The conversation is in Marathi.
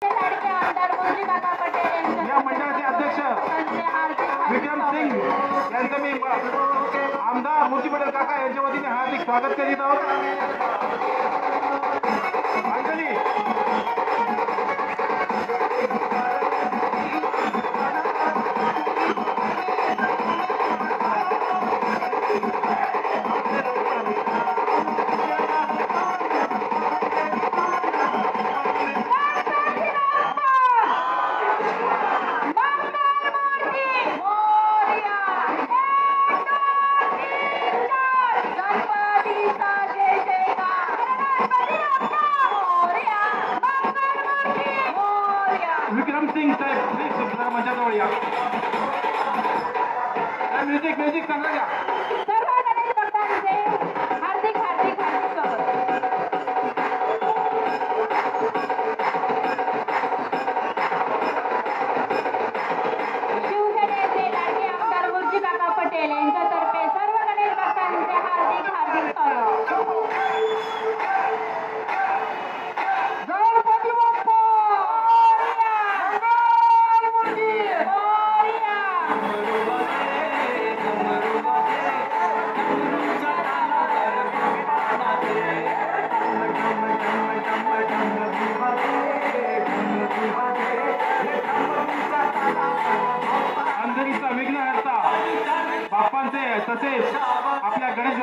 या मंडळाचे अध्यक्ष विक्रम सिंग यांचं मी आमदार मूर्ती पटेल काका यांच्या वतीने हार्दिक स्वागत करीत आहोत. अंजली विक्रम सिंग साहेब प्लीज जरा मंचाजवळ या. म्युझिक म्युझिक चांगलं द्या. सर्व गणेश भक्तांचे हार्दिक हार्दिक हार्दिक स्वागत. शिवसेनेचे लाडके आमदार मूर्ती काका पटेल यांच्यातर्फे सर्व गणेश भक्तांचे हार्दिक हार्दिक स्वागत. अंधेरीचा विघ्नहर्ता बाप्पांचे तसेच आपल्या गणेश